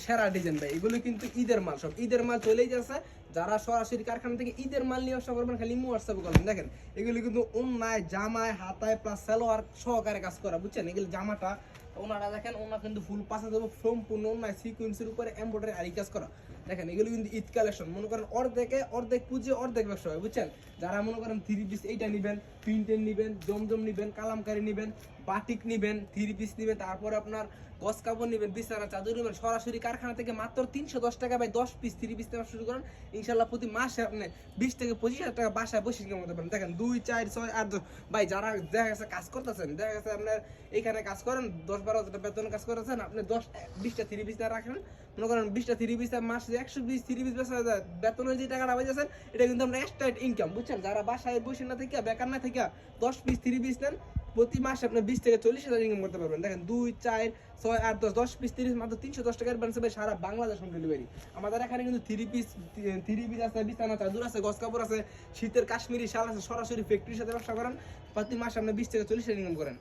সেরা ডিজাইন ভাই, এগুলো কিন্তু ঈদের মাল, সব ঈদের মাল চলেই যাচ্ছে। যারা সরাসরি কারখানা থেকে ঈদের মাল নিয়ে ব্যবসা করবেন খালি হোয়াটসঅ্যাপে করবেন। দেখেন এগুলো কিন্তু অন্যায় জামায় হাতায় প্লাস সালোয়ার সহকারে কাজ করা, বুঝছেন? এগুলো জামাটা ওনারা দেখেন, ওনারা কিন্তু ফুল পাশে দেবো সম্পূর্ণ অন্যায় সিকুয়েন্সের উপরে এমব্রয়ডারি আরি কাজ করা। দেখেন এগুলো কিন্তু ঈদ কালেকশন, মনে করেন অর্ধেক পুজো অর্ধেক ব্যবসা হয়, বুঝছেন? যারা মনে করেন 3 পিস এইটা নেবেন, প্রিন্টের নেবেন, জমজম নেবেন, কালামকারি নেবেন, বাটিক নেবেন, 3 পিস নেবেন, তারপরে আপনার গস কাপড় নেবেন, বিছানা চাদর নেবেন, সরাসরি কারখানা থেকে মাত্র 310 টাকা ভাই 10 পিস 3 পিস নেওয়া শুরু করেন। ইনশাল্লাহ প্রতি মাসে আপনি 20 থেকে 25,000 টাকা বাসায় বসে কিনে করতে পারেন। দেখেন 2 4 6 8 10 ভাই, যারা দেখা গেছে কাজ করতেছেন, দেখা গেছে আপনার এইখানে কাজ করেন 10-12 হাজার বেতনে কাজ করতেছেন, আপনি 10-20টা 3 পিস রাখেন, মনে করেন 20টা 3 পিস মাসে 120 3 পিস বেতনের যে টাকাটা পাইতেছেন, এটা কিন্তু আপনার এক্সট্রা ইনকাম, বুঝছেন? যারা বাসায় বসে না থেকে বেকার না থেকে 10 পিস 3 পিস নেন, প্রতি মাসে আপনি 20 থেকে 40,000 ইনকাম করতে পারবেন। দেখেন 2 4 6 8 10 10 পিস 30 মাত্র 310 টাকার বানছে ভাই, সারা বাংলাদেশ হোম ডেলিভারি। আমাদের এখানে কিন্তু 3 পিস আছে, বিছানা চাদর আছে, গস কাপড় আছে, শীতের কাশ্মীরি শাল আছে, সরাসরি ফ্যাক্টরির সাথে ব্যবসা করেন, প্রতি মাসে আপনি 20 থেকে 40,000 ইনকাম করেন।